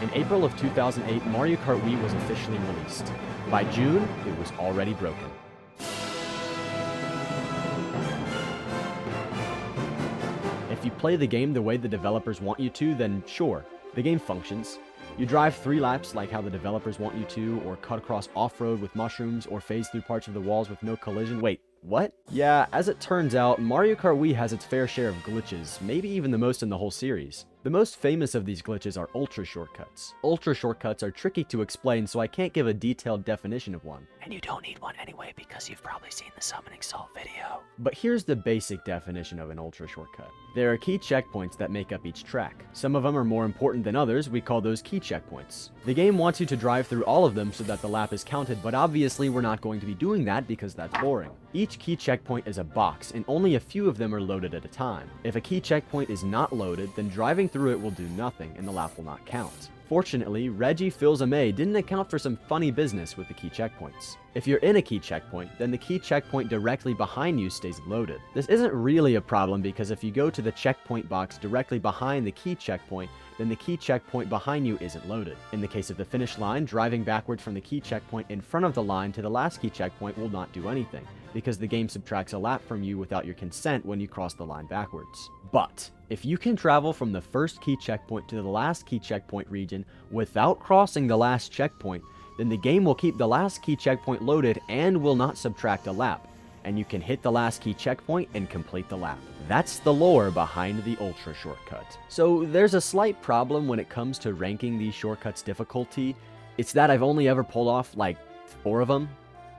In April of 2008, Mario Kart Wii was officially released. By June, it was already broken. If you play the game the way the developers want you to, then sure, the game functions. You drive 3 laps like how the developers want you to, or cut across off-road with mushrooms, or phase through parts of the walls with no collision. Wait, what? Yeah, as it turns out, Mario Kart Wii has its fair share of glitches, maybe even the most in the whole series. The most famous of these glitches are ultra shortcuts. Ultra shortcuts are tricky to explain, so I can't give a detailed definition of one. And you don't need one anyway because you've probably seen the summoning salt video. But here's the basic definition of an ultra shortcut. There are key checkpoints that make up each track. Some of them are more important than others, we call those key checkpoints. The game wants you to drive through all of them so that the lap is counted, but obviously we're not going to be doing that because that's boring. Each key checkpoint is a box, and only a few of them are loaded at a time. If a key checkpoint is not loaded, then driving through it will do nothing, and the lap will not count. Fortunately, Reggie Fils-Aimé didn't account for some funny business with the key checkpoints. If you're in a key checkpoint, then the key checkpoint directly behind you stays loaded. This isn't really a problem because if you go to the checkpoint box directly behind the key checkpoint, then the key checkpoint behind you isn't loaded. In the case of the finish line, driving backwards from the key checkpoint in front of the line to the last key checkpoint will not do anything, because the game subtracts a lap from you without your consent when you cross the line backwards. But if you can travel from the first key checkpoint to the last key checkpoint region without crossing the last checkpoint, then the game will keep the last key checkpoint loaded and will not subtract a lap, and you can hit the last key checkpoint and complete the lap. That's the lore behind the ultra shortcut. So there's a slight problem when it comes to ranking these shortcuts difficulty. It's that I've only ever pulled off like 4 of them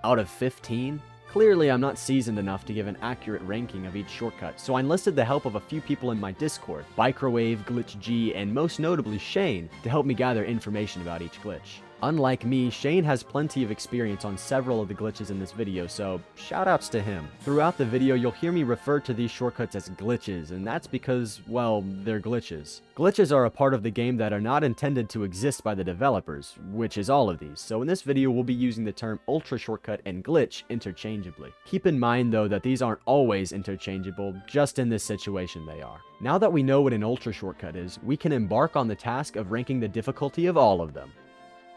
out of 15. Clearly, I'm not seasoned enough to give an accurate ranking of each shortcut, so I enlisted the help of a few people in my Discord, Microwave, Glitch G, and most notably Shane, to help me gather information about each glitch. Unlike me, Shane has plenty of experience on several of the glitches in this video, so shoutouts to him. Throughout the video, you'll hear me refer to these shortcuts as glitches, and that's because, well, they're glitches. Glitches are a part of the game that are not intended to exist by the developers, which is all of these, so in this video we'll be using the term ultra shortcut and glitch interchangeably. Keep in mind though that these aren't always interchangeable, just in this situation they are. Now that we know what an ultra shortcut is, we can embark on the task of ranking the difficulty of all of them.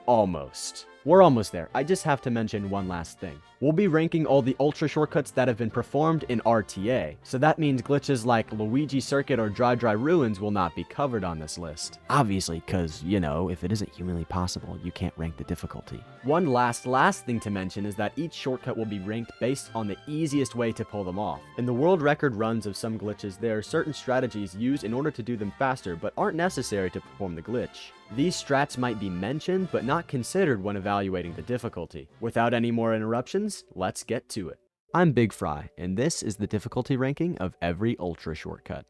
Almost. We're almost there. I just have to mention one last thing. We'll be ranking all the ultra shortcuts that have been performed in RTA, so that means glitches like Luigi Circuit or Dry Dry Ruins will not be covered on this list. Obviously, cause, you know, if it isn't humanly possible, you can't rank the difficulty. One last thing to mention is that each shortcut will be ranked based on the easiest way to pull them off. In the world record runs of some glitches, there are certain strategies used in order to do them faster, but aren't necessary to perform the glitch. These strats might be mentioned, but not considered when evaluating the difficulty. Without any more interruptions, let's get to it. I'm Big Fry, and this is the difficulty ranking of every ultra shortcut.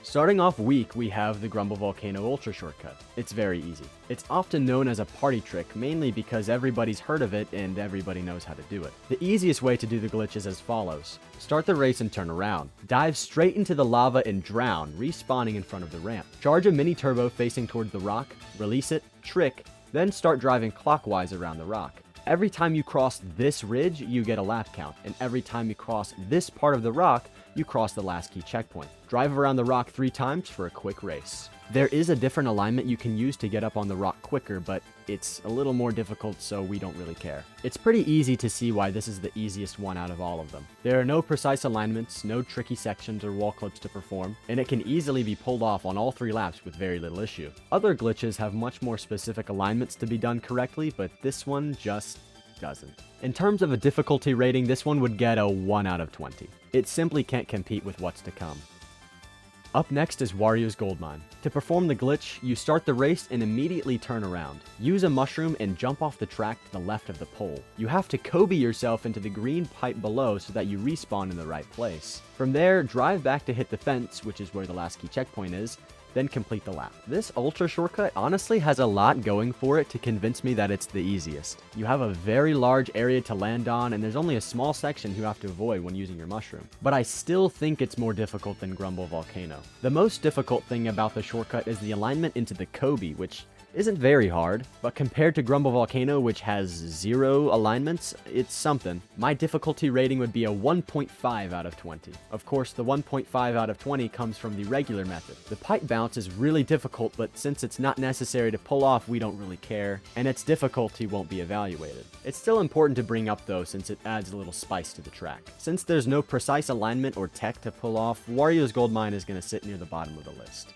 Starting off weak, we have the Grumble Volcano Ultra Shortcut. It's very easy. It's often known as a party trick, mainly because everybody's heard of it and everybody knows how to do it. The easiest way to do the glitch is as follows. Start the race and turn around. Dive straight into the lava and drown, respawning in front of the ramp. Charge a mini turbo facing towards the rock, release it, trick, then start driving clockwise around the rock. Every time you cross this ridge, you get a lap count, and every time you cross this part of the rock, you cross the last key checkpoint. Drive around the rock 3 times for a quick race. There is a different alignment you can use to get up on the rock quicker, but it's a little more difficult, so we don't really care. It's pretty easy to see why this is the easiest one out of all of them. There are no precise alignments, no tricky sections or wall clips to perform, and it can easily be pulled off on all 3 laps with very little issue. Other glitches have much more specific alignments to be done correctly, but this one just doesn't. In terms of a difficulty rating, this one would get a 1 out of 20. It simply can't compete with what's to come. Up next is Wario's Goldmine. To perform the glitch, you start the race and immediately turn around. Use a mushroom and jump off the track to the left of the pole. You have to Kobe yourself into the green pipe below so that you respawn in the right place. From there, drive back to hit the fence, which is where the last key checkpoint is, then complete the lap. This ultra shortcut honestly has a lot going for it to convince me that it's the easiest. You have a very large area to land on, and there's only a small section you have to avoid when using your mushroom. But I still think it's more difficult than Grumble Volcano. The most difficult thing about the shortcut is the alignment into the Kobe, which isn't very hard, but compared to Grumble Volcano, which has 0 alignments, it's something. My difficulty rating would be a 1.5 out of 20. Of course, the 1.5 out of 20 comes from the regular method. The pipe bounce is really difficult, but since it's not necessary to pull off, we don't really care, and its difficulty won't be evaluated. It's still important to bring up though, since it adds a little spice to the track. Since there's no precise alignment or tech to pull off, Wario's Goldmine is going to sit near the bottom of the list.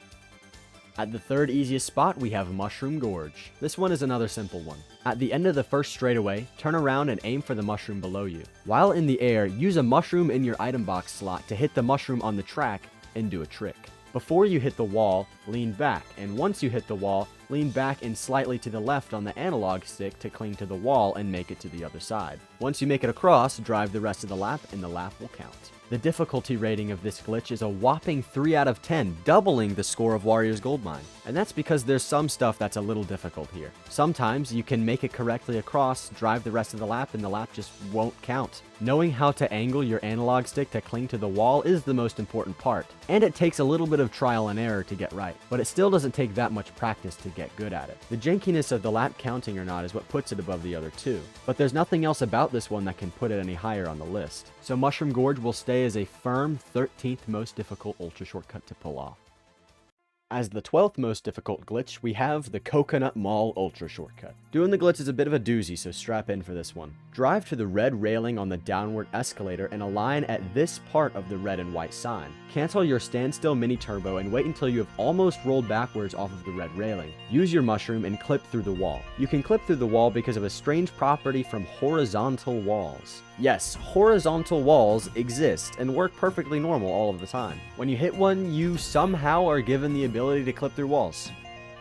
At the third easiest spot, we have Mushroom Gorge. This one is another simple one. At the end of the first straightaway, turn around and aim for the mushroom below you. While in the air, use a mushroom in your item box slot to hit the mushroom on the track and do a trick. Before you hit the wall, lean back, and once you hit the wall, lean back and slightly to the left on the analog stick to cling to the wall and make it to the other side. Once you make it across, drive the rest of the lap and the lap will count. The difficulty rating of this glitch is a whopping 3 out of 10, doubling the score of Wario's Goldmine. And that's because there's some stuff that's a little difficult here. Sometimes you can make it correctly across, drive the rest of the lap, and the lap just won't count. Knowing how to angle your analog stick to cling to the wall is the most important part, and it takes a little bit of trial and error to get right, but it still doesn't take that much practice to get good at it. The jankiness of the lap counting or not is what puts it above the other two, but there's nothing else about this one that can put it any higher on the list. So Mushroom Gorge will stay as a firm 13th most difficult ultra shortcut to pull off. As the 12th most difficult glitch, we have the Coconut Mall Ultra Shortcut. Doing the glitch is a bit of a doozy, so strap in for this one. Drive to the red railing on the downward escalator and align at this part of the red and white sign. Cancel your standstill mini turbo and wait until you have almost rolled backwards off of the red railing. Use your mushroom and clip through the wall. You can clip through the wall because of a strange property from horizontal walls. Yes, horizontal walls exist and work perfectly normal all of the time. When you hit one, you somehow are given the ability to clip through walls.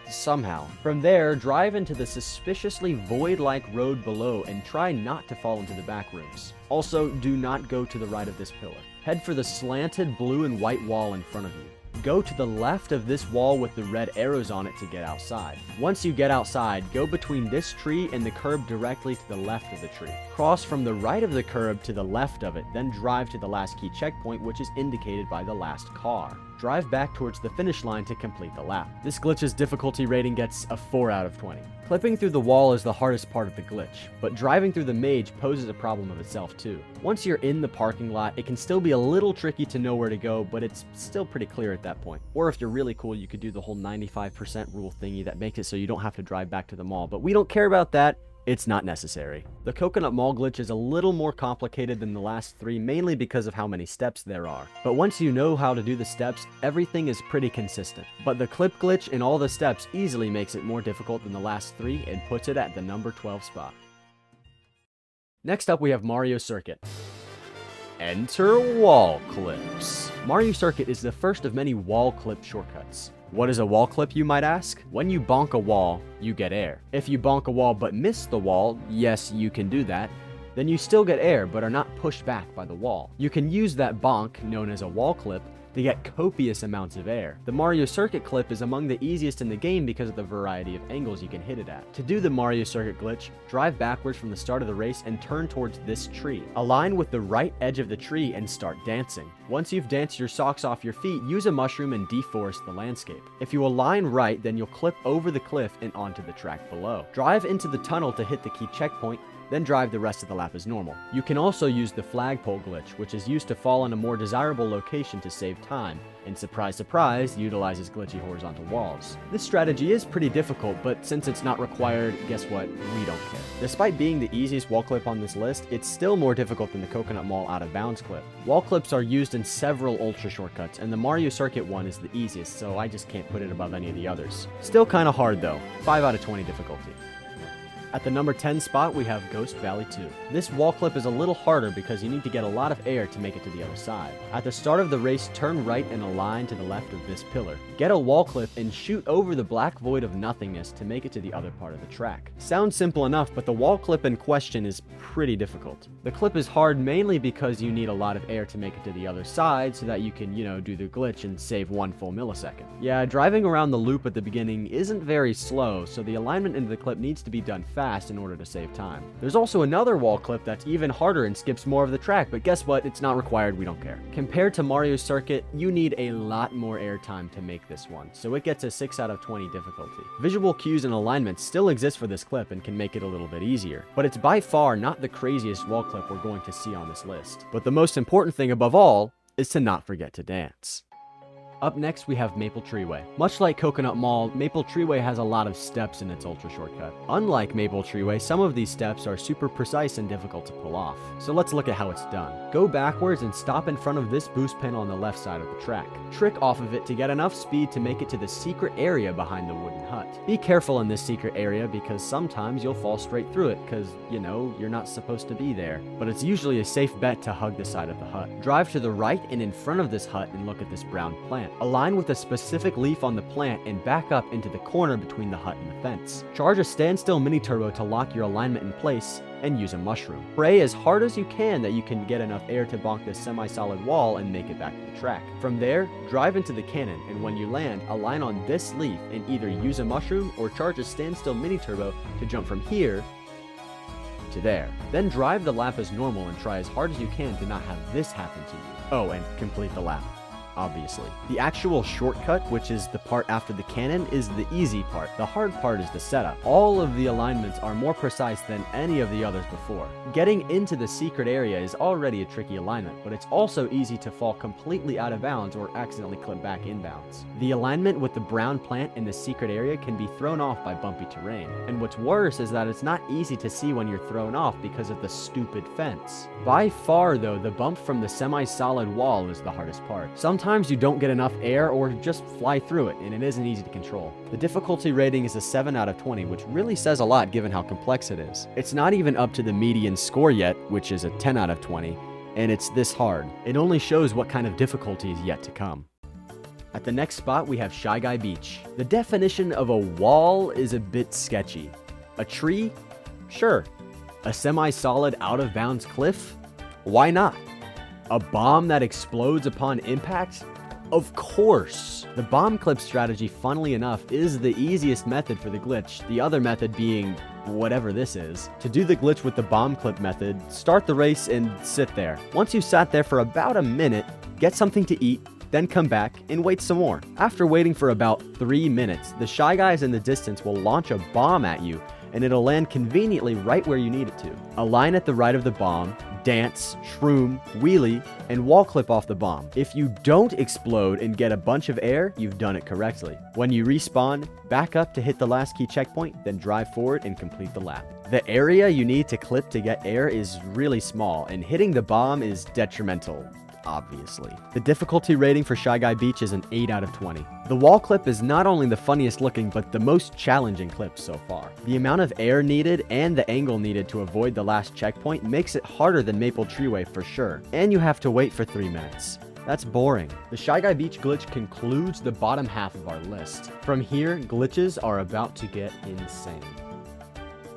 Somehow. From there, drive into the suspiciously void-like road below and try not to fall into the back rooms. Also, do not go to the right of this pillar. Head for the slanted blue and white wall in front of you. Go to the left of this wall with the red arrows on it to get outside. Once you get outside, go between this tree and the curb directly to the left of the tree. Cross from the right of the curb to the left of it, then drive to the last key checkpoint, which is indicated by the last car. Drive back towards the finish line to complete the lap. This glitch's difficulty rating gets a 4 out of 20. Clipping through the wall is the hardest part of the glitch, but driving through the maze poses a problem of itself too. Once you're in the parking lot, it can still be a little tricky to know where to go, but it's still pretty clear at that point. Or if you're really cool, you could do the whole 95% rule thingy that makes it so you don't have to drive back to the mall, but we don't care about that. It's not necessary. The Coconut Mall glitch is a little more complicated than the last 3, mainly because of how many steps there are. But once you know how to do the steps, everything is pretty consistent. But the clip glitch in all the steps easily makes it more difficult than the last 3 and puts it at the number 12 spot. Next up, we have Mario Circuit. Enter wall clips. Mario Circuit is the first of many wall clip shortcuts. What is a wall clip, you might ask? When you bonk a wall, you get air. If you bonk a wall but miss the wall, yes, you can do that, then you still get air but are not pushed back by the wall. You can use that bonk, known as a wall clip, to get copious amounts of air. The Mario Circuit clip is among the easiest in the game because of the variety of angles you can hit it at. To do the Mario Circuit glitch, drive backwards from the start of the race and turn towards this tree. Align with the right edge of the tree and start dancing. Once you've danced your socks off your feet, use a mushroom and deforest the landscape. If you align right, then you'll clip over the cliff and onto the track below. Drive into the tunnel to hit the key checkpoint, then drive the rest of the lap as normal. You can also use the flagpole glitch, which is used to fall in a more desirable location to save time, and surprise surprise, utilizes glitchy horizontal walls. This strategy is pretty difficult, but since it's not required, guess what? We don't care. Despite being the easiest wall clip on this list, it's still more difficult than the Coconut Mall out of bounds clip. Wall clips are used in several ultra shortcuts, and the Mario Circuit one is the easiest, so I just can't put it above any of the others. Still kinda hard though, 5 out of 20 difficulty. At the number 10 spot, we have Ghost Valley 2. This wall clip is a little harder because you need to get a lot of air to make it to the other side. At the start of the race, turn right in a line to the left of this pillar. Get a wall clip and shoot over the black void of nothingness to make it to the other part of the track. Sounds simple enough, but the wall clip in question is pretty difficult. The clip is hard mainly because you need a lot of air to make it to the other side so that you can, do the glitch and save 1 full millisecond. Yeah, driving around the loop at the beginning isn't very slow, so the alignment into the clip needs to be done fast in order to save time. There's also another wall clip that's even harder and skips more of the track, but guess what? It's not required, we don't care. Compared to Mario's circuit, you need a lot more air time to make this one, so it gets a 6 out of 20 difficulty. Visual cues and alignments still exist for this clip and can make it a little bit easier, but it's by far not the craziest wall clip we're going to see on this list. But the most important thing above all is to not forget to dance. Up next, we have Maple Treeway. Much like Coconut Mall, Maple Treeway has a lot of steps in its ultra shortcut. Unlike Maple Treeway, some of these steps are super precise and difficult to pull off. So let's look at how it's done. Go backwards and stop in front of this boost panel on the left side of the track. Trick off of it to get enough speed to make it to the secret area behind the wooden hut. Be careful in this secret area because sometimes you'll fall straight through it because, you're not supposed to be there. But it's usually a safe bet to hug the side of the hut. Drive to the right and in front of this hut and look at this brown plant. Align with a specific leaf on the plant and back up into the corner between the hut and the fence. Charge a standstill mini turbo to lock your alignment in place and use a mushroom. Pray as hard as you can that you can get enough air to bonk this semi-solid wall and make it back to the track. From there, drive into the cannon, and when you land, align on this leaf and either use a mushroom or charge a standstill mini turbo to jump from here to there. Then drive the lap as normal and try as hard as you can to not have this happen to you. Oh, and complete the lap. Obviously. The actual shortcut, which is the part after the cannon, is the easy part. The hard part is the setup. All of the alignments are more precise than any of the others before. Getting into the secret area is already a tricky alignment, but it's also easy to fall completely out of bounds or accidentally clip back inbounds. The alignment with the brown plant in the secret area can be thrown off by bumpy terrain. And what's worse is that it's not easy to see when you're thrown off because of the stupid fence. By far though, the bump from the semi-solid wall is the hardest part. Sometimes you don't get enough air or just fly through it, and it isn't easy to control. The difficulty rating is a 7 out of 20, which really says a lot given how complex it is. It's not even up to the median score yet, which is a 10 out of 20, and it's this hard. It only shows what kind of difficulty is yet to come. At the next spot, we have Shy Guy Beach. The definition of a wall is a bit sketchy. A tree? Sure. A semi-solid out-of-bounds cliff? Why not? A bomb that explodes upon impact? Of course! The bomb clip strategy, funnily enough, is the easiest method for the glitch, the other method being whatever this is. To do the glitch with the bomb clip method, start the race and sit there. Once you've sat there for about a minute, get something to eat, then come back and wait some more. After waiting for about 3 minutes, the Shy Guys in the distance will launch a bomb at you, and it'll land conveniently right where you need it to. Align at the right of the bomb, dance, shroom, wheelie, and wall clip off the bomb. If you don't explode and get a bunch of air, you've done it correctly. When you respawn, back up to hit the last key checkpoint, then drive forward and complete the lap. The area you need to clip to get air is really small, and hitting the bomb is detrimental. Obviously. The difficulty rating for Shy Guy Beach is an 8 out of 20. The wall clip is not only the funniest looking, but the most challenging clip so far. The amount of air needed and the angle needed to avoid the last checkpoint makes it harder than Maple Treeway for sure, and you have to wait for 3 minutes. That's boring. The Shy Guy Beach glitch concludes the bottom half of our list. From here, glitches are about to get insane.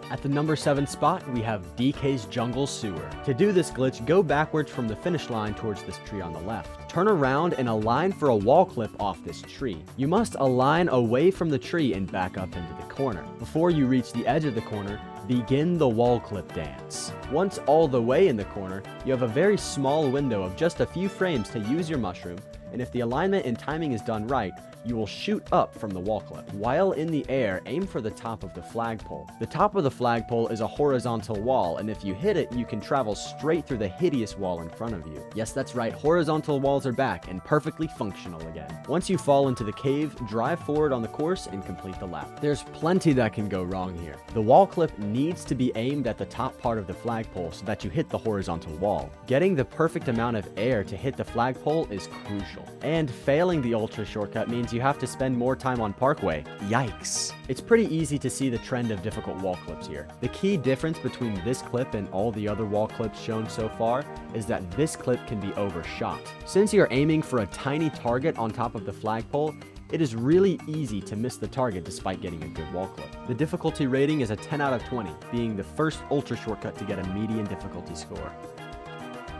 At the number 7 spot, we have DK's Jungle Sewer. To do this glitch, go backwards from the finish line towards this tree on the left. Turn around and align for a wall clip off this tree. You must align away from the tree and back up into the corner. Before you reach the edge of the corner, begin the wall clip dance. Once all the way in the corner, you have a very small window of just a few frames to use your mushroom, and if the alignment and timing is done right, you will shoot up from the wall clip. While in the air, aim for the top of the flagpole. The top of the flagpole is a horizontal wall, and if you hit it, you can travel straight through the hideous wall in front of you. Yes, that's right, horizontal walls are back and perfectly functional again. Once you fall into the cave, drive forward on the course and complete the lap. There's plenty that can go wrong here. The wall clip needs to be aimed at the top part of the flagpole so that you hit the horizontal wall. Getting the perfect amount of air to hit the flagpole is crucial. And failing the ultra shortcut means means you have to spend more time on Parkway. Yikes. It's pretty easy to see the trend of difficult wall clips here. The key difference between this clip and all the other wall clips shown so far is that this clip can be overshot. Since you're aiming for a tiny target on top of the flagpole, it is really easy to miss the target despite getting a good wall clip. The difficulty rating is a 10 out of 20, being the first ultra shortcut to get a median difficulty score.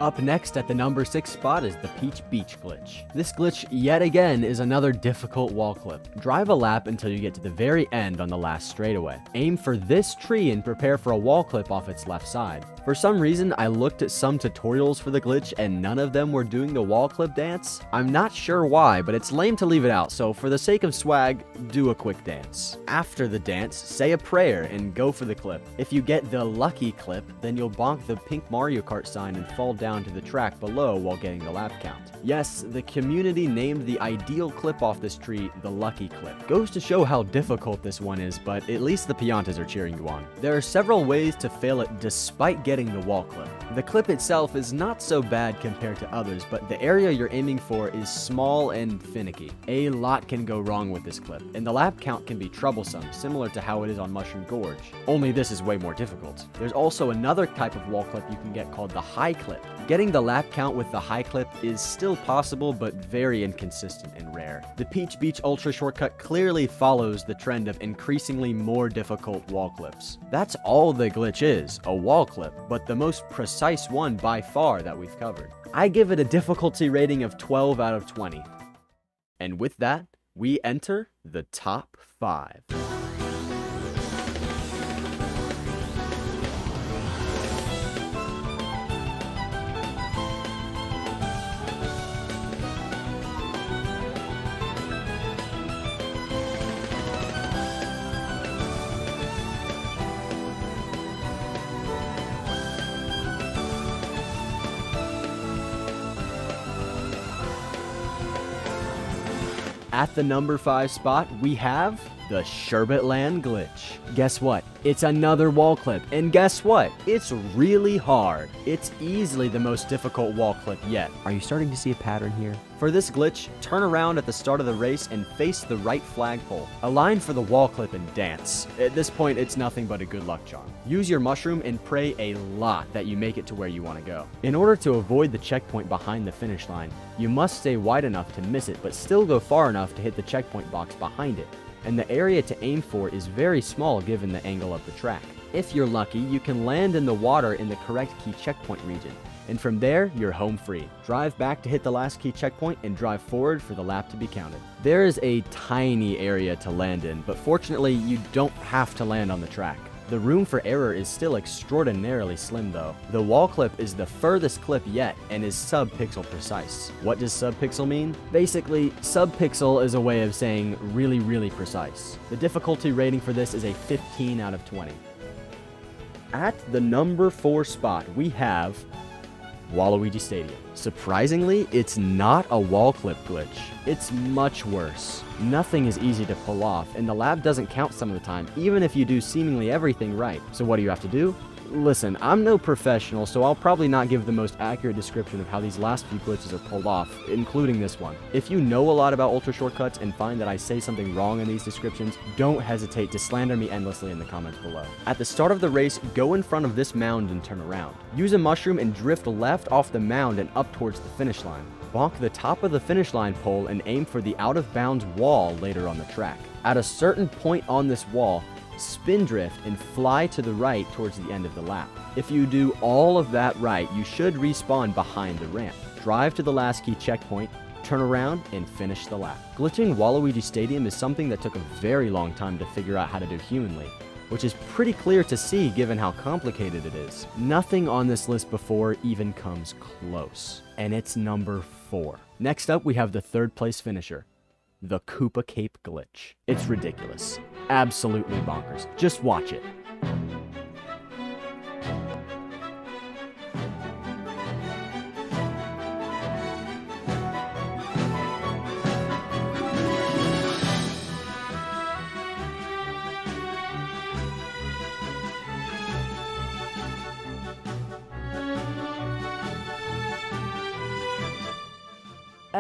Up next at the number 6 spot is the Peach Beach glitch. This glitch, yet again, is another difficult wall clip. Drive a lap until you get to the very end on the last straightaway. Aim for this tree and prepare for a wall clip off its left side. For some reason, I looked at some tutorials for the glitch and none of them were doing the wall clip dance. I'm not sure why, but it's lame to leave it out, so for the sake of swag, do a quick dance. After the dance, say a prayer and go for the clip. If you get the lucky clip, then you'll bonk the pink Mario Kart sign and fall down to the track below while getting the lap count. Yes, the community named the ideal clip off this tree the lucky clip. Goes to show how difficult this one is, but at least the Piantas are cheering you on. There are several ways to fail it despite getting the wall clip. The clip itself is not so bad compared to others, but the area you're aiming for is small and finicky. A lot can go wrong with this clip, and the lap count can be troublesome, similar to how it is on Mushroom Gorge. Only this is way more difficult. There's also another type of wall clip you can get called the high clip. Getting the lap count with the high clip is still possible, but very inconsistent and rare. The Peach Beach Ultra shortcut clearly follows the trend of increasingly more difficult wall clips. That's all the glitch is, a wall clip, but the most precise one by far that we've covered. I give it a difficulty rating of 12 out of 20. And with that, we enter the top 5. At the number 5 spot, we have the Sherbetland glitch. Guess what? It's another wall clip, and guess what? It's really hard. It's easily the most difficult wall clip yet. Are you starting to see a pattern here? For this glitch, turn around at the start of the race and face the right flagpole. Align for the wall clip and dance. At this point, it's nothing but a good luck charm. Use your mushroom and pray a lot that you make it to where you want to go. In order to avoid the checkpoint behind the finish line, you must stay wide enough to miss it, but still go far enough to hit the checkpoint box behind it. And the area to aim for is very small given the angle of the track. If you're lucky, you can land in the water in the correct key checkpoint region, and from there, you're home free. Drive back to hit the last key checkpoint and drive forward for the lap to be counted. There is a tiny area to land in, but fortunately, you don't have to land on the track. The room for error is still extraordinarily slim though. The wall clip is the furthest clip yet and is sub-pixel precise. What does sub-pixel mean? Basically, sub-pixel is a way of saying really precise. The difficulty rating for this is a 15 out of 20. At the number 4 spot, we have Waluigi Stadium. Surprisingly, it's not a wall clip glitch. It's much worse. Nothing is easy to pull off, and the lab doesn't count some of the time, even if you do seemingly everything right. So what do you have to do? Listen, I'm no professional, so I'll probably not give the most accurate description of how these last few glitches are pulled off, including this one. If you know a lot about ultra shortcuts and find that I say something wrong in these descriptions, don't hesitate to slander me endlessly in the comments below. At the start of the race, go in front of this mound and turn around. Use a mushroom and drift left off the mound and up towards the finish line. Bonk the top of the finish line pole and aim for the out-of-bounds wall later on the track. At a certain point on this wall, spin drift and fly to the right towards the end of the lap. If you do all of that right, you should respawn behind the ramp. Drive to the last key checkpoint, turn around, and finish the lap. Glitching Waluigi Stadium is something that took a very long time to figure out how to do humanly, which is pretty clear to see given how complicated it is. Nothing on this list before even comes close, and it's number 4. Next up, we have the 3rd place finisher, the Koopa Cape glitch. It's ridiculous. Absolutely bonkers. Just watch it.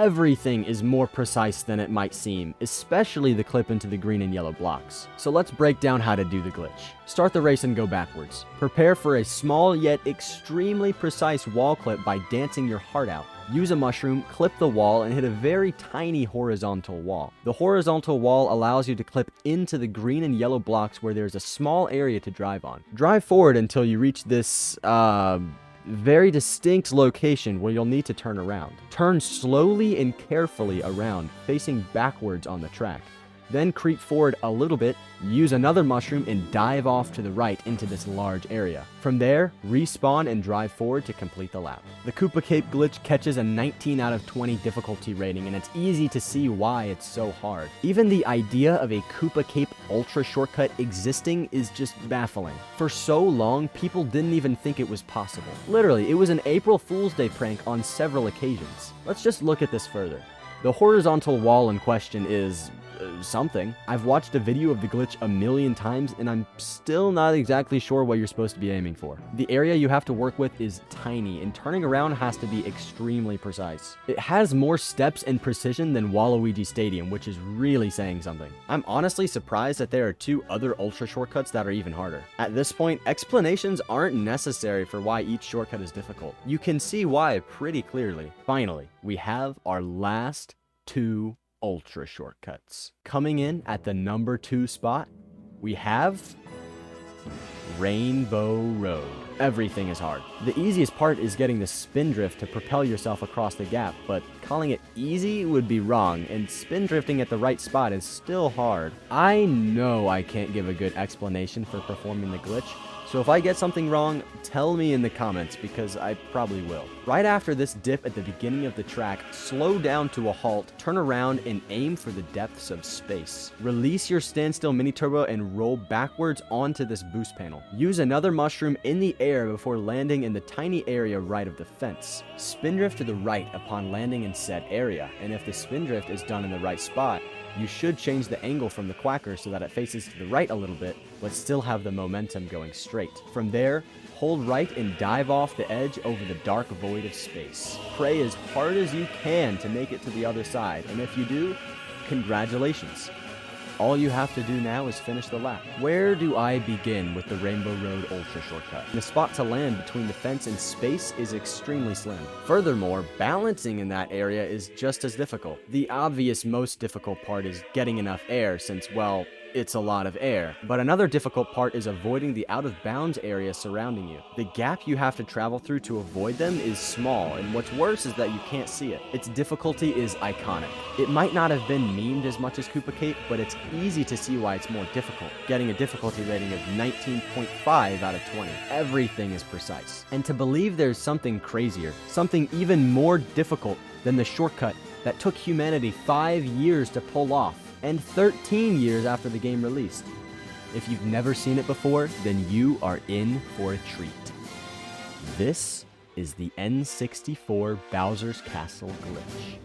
Everything is more precise than it might seem, especially the clip into the green and yellow blocks. So let's break down how to do the glitch. Start the race and go backwards. Prepare for a small yet extremely precise wall clip by dancing your heart out. Use a mushroom, clip the wall, and hit a very tiny horizontal wall. The horizontal wall allows you to clip into the green and yellow blocks where there's a small area to drive on. Drive forward until you reach this, very distinct location where you'll need to turn around. Turn slowly and carefully around, facing backwards on the track. Then creep forward a little bit, use another mushroom, and dive off to the right into this large area. From there, respawn and drive forward to complete the lap. The Koopa Cape glitch catches a 19 out of 20 difficulty rating, and it's easy to see why it's so hard. Even the idea of a Koopa Cape ultra shortcut existing is just baffling. For so long, people didn't even think it was possible. Literally, it was an April Fool's Day prank on several occasions. Let's just look at this further. The horizontal wall in question is something. I've watched a video of the glitch a million times and I'm still not exactly sure what you're supposed to be aiming for. The area you have to work with is tiny and turning around has to be extremely precise. It has more steps and precision than Waluigi Stadium, which is really saying something. I'm honestly surprised that there are 2 other ultra shortcuts that are even harder. At this point, explanations aren't necessary for why each shortcut is difficult. You can see why pretty clearly. Finally, we have our last 2 ultra shortcuts. Coming in at the number 2 spot, we have Rainbow Road. Everything is hard. The easiest part is getting the spin drift to propel yourself across the gap, but calling it easy would be wrong, and spin drifting at the right spot is still hard. I know I can't give a good explanation for performing the glitch, so if I get something wrong, tell me in the comments because I probably will. Right after this dip at the beginning of the track, slow down to a halt, turn around, and aim for the depths of space. Release your standstill mini turbo and roll backwards onto this boost panel. Use another mushroom in the air before landing in the tiny area right of the fence. Spin drift to the right upon landing in said area, and if the spin drift is done in the right spot, you should change the angle from the quacker so that it faces to the right a little bit, but still have the momentum going straight. From there, hold right and dive off the edge over the dark void of space. Pray as hard as you can to make it to the other side, and if you do, congratulations. All you have to do now is finish the lap. Where do I begin with the Rainbow Road Ultra shortcut? The spot to land between the fence and space is extremely slim. Furthermore, balancing in that area is just as difficult. The obvious most difficult part is getting enough air since, well, it's a lot of air. But another difficult part is avoiding the out-of-bounds area surrounding you. The gap you have to travel through to avoid them is small, and what's worse is that you can't see it. Its difficulty is iconic. It might not have been memed as much as Koopa Cape, but it's easy to see why it's more difficult, getting a difficulty rating of 19.5 out of 20. Everything is precise. And to believe there's something crazier, something even more difficult than the shortcut that took humanity 5 years to pull off, and 13 years after the game released. If you've never seen it before, then you are in for a treat. This is the N64 Bowser's Castle glitch.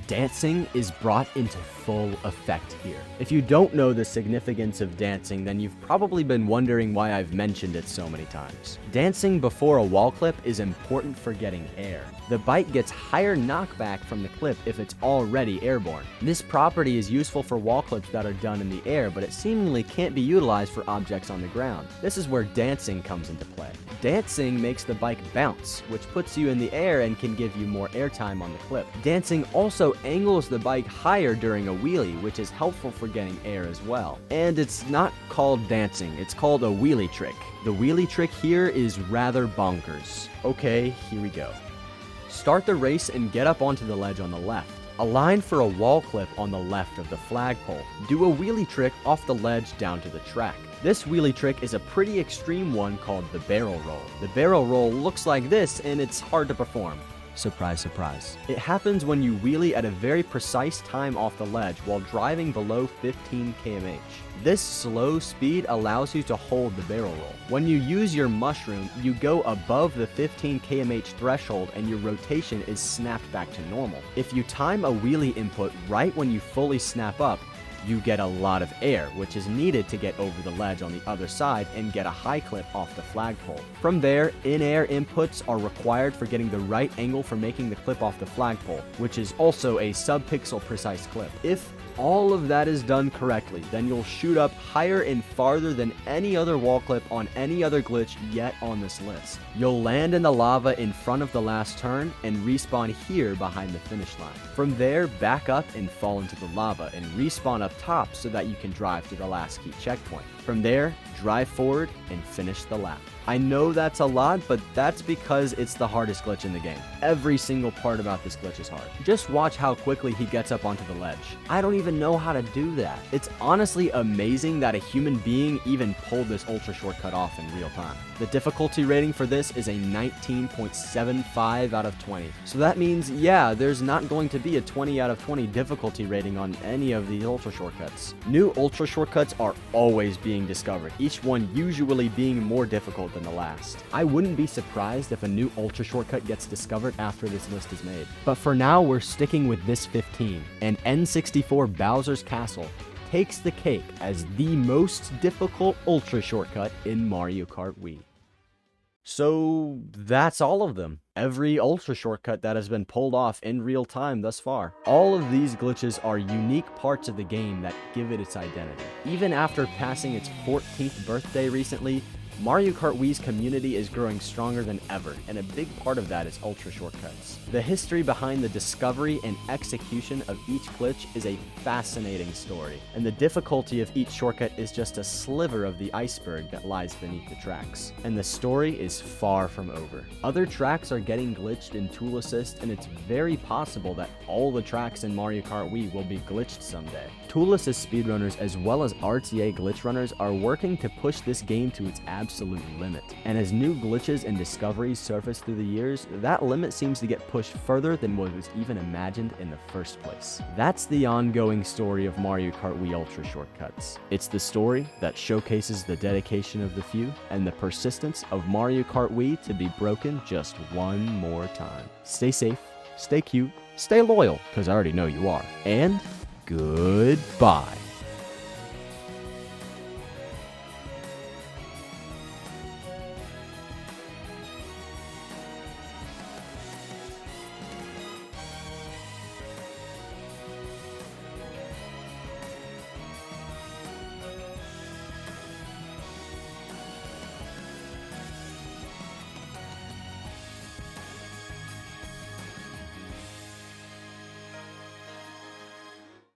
Dancing is brought into full effect here. If you don't know the significance of dancing, then you've probably been wondering why I've mentioned it so many times. Dancing before a wall clip is important for getting air. The bike gets higher knockback from the clip if it's already airborne. This property is useful for wall clips that are done in the air, but it seemingly can't be utilized for objects on the ground. This is where dancing comes into play. Dancing makes the bike bounce, which puts you in the air and can give you more airtime on the clip. Dancing also angles the bike higher during a wheelie, which is helpful for getting air as well. And it's not called dancing, it's called a wheelie trick. The wheelie trick here is rather bonkers. Okay, here we go. Start the race and get up onto the ledge on the left. Align for a wall clip on the left of the flagpole. Do a wheelie trick off the ledge down to the track. This wheelie trick is a pretty extreme one called the barrel roll. The barrel roll looks like this and it's hard to perform. Surprise, surprise. It happens when you wheelie at a very precise time off the ledge while driving below 15 km/h. This slow speed allows you to hold the barrel roll. When you use your mushroom, you go above the 15 km/h threshold and your rotation is snapped back to normal. If you time a wheelie input right when you fully snap up, you get a lot of air, which is needed to get over the ledge on the other side and get a high clip off the flagpole. From there, in-air inputs are required for getting the right angle for making the clip off the flagpole, which is also a sub-pixel precise clip. If all of that is done correctly, then you'll shoot up higher and farther than any other wall clip on any other glitch yet on this list. You'll land in the lava in front of the last turn and respawn here behind the finish line. From there, back up and fall into the lava and respawn up top so that you can drive to the last key checkpoint. From there, drive forward and finish the lap. I know that's a lot, but that's because it's the hardest glitch in the game. Every single part about this glitch is hard. Just watch how quickly he gets up onto the ledge. I don't even know how to do that. It's honestly amazing that a human being even pulled this ultra shortcut off in real time. The difficulty rating for this is a 19.75 out of 20. So that means, yeah, there's not going to be a 20 out of 20 difficulty rating on any of these ultra shortcuts. New ultra shortcuts are always being discovered, each one usually being more difficult than the last. I wouldn't be surprised if a new ultra shortcut gets discovered after this list is made. But for now, we're sticking with this 15, and N64 Bowser's Castle takes the cake as the most difficult ultra shortcut in Mario Kart Wii. So that's all of them. Every ultra shortcut that has been pulled off in real time thus far. All of these glitches are unique parts of the game that give it its identity. Even after passing its 14th birthday recently, Mario Kart Wii's community is growing stronger than ever, and a big part of that is ultra shortcuts. The history behind the discovery and execution of each glitch is a fascinating story, and the difficulty of each shortcut is just a sliver of the iceberg that lies beneath the tracks. And the story is far from over. Other tracks are getting glitched in Tool Assist, and it's very possible that all the tracks in Mario Kart Wii will be glitched someday. Tool Assist speedrunners as well as RTA glitch runners are working to push this game to its absolute limit. And as new glitches and discoveries surface through the years, that limit seems to get pushed further than what was even imagined in the first place. That's the ongoing story of Mario Kart Wii Ultra Shortcuts. It's the story that showcases the dedication of the few and the persistence of Mario Kart Wii to be broken just one more time. Stay safe, stay cute, stay loyal, because I already know you are, and goodbye.